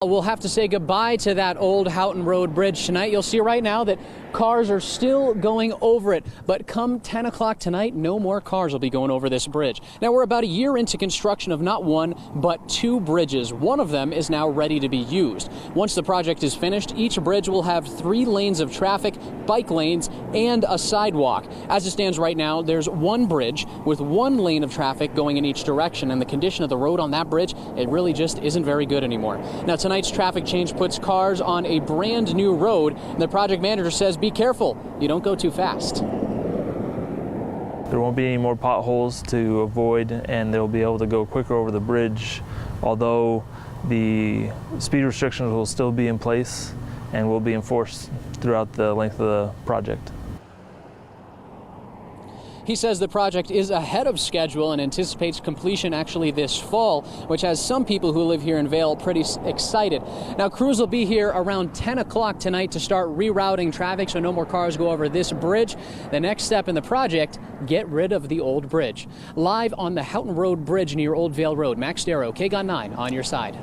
We'll have to say goodbye to that old Houghton Road bridge tonight. You'll see right now that cars are still going over it, but come 10 o'clock tonight, no more cars will be going over this bridge. Now, we're about a year into construction of not one, but two bridges. One of them is now ready to be used. Once the project is finished, each bridge will have 3 lanes of traffic, bike lanes, and a sidewalk. As it stands right now, there's one bridge with 1 lane of traffic going in each direction, and the condition of the road on that bridge, it really just isn't very good anymore. Now, tonight's traffic change puts cars on a brand new road, and the project manager says, be careful, you don't go too fast. There won't be any more potholes to avoid, and they'll be able to go quicker over the bridge, although the speed restrictions will still be in place and will be enforced throughout the length of the project. He says the project is ahead of schedule and anticipates completion actually this fall, which has some people who live here in Vail pretty excited. Now, crews will be here around 10 o'clock tonight to start rerouting traffic so no more cars go over this bridge. The next step in the project, get rid of the old bridge. Live on the Houghton Road Bridge near Old Vail Road, Max Darrow, KGUN 9 on your side.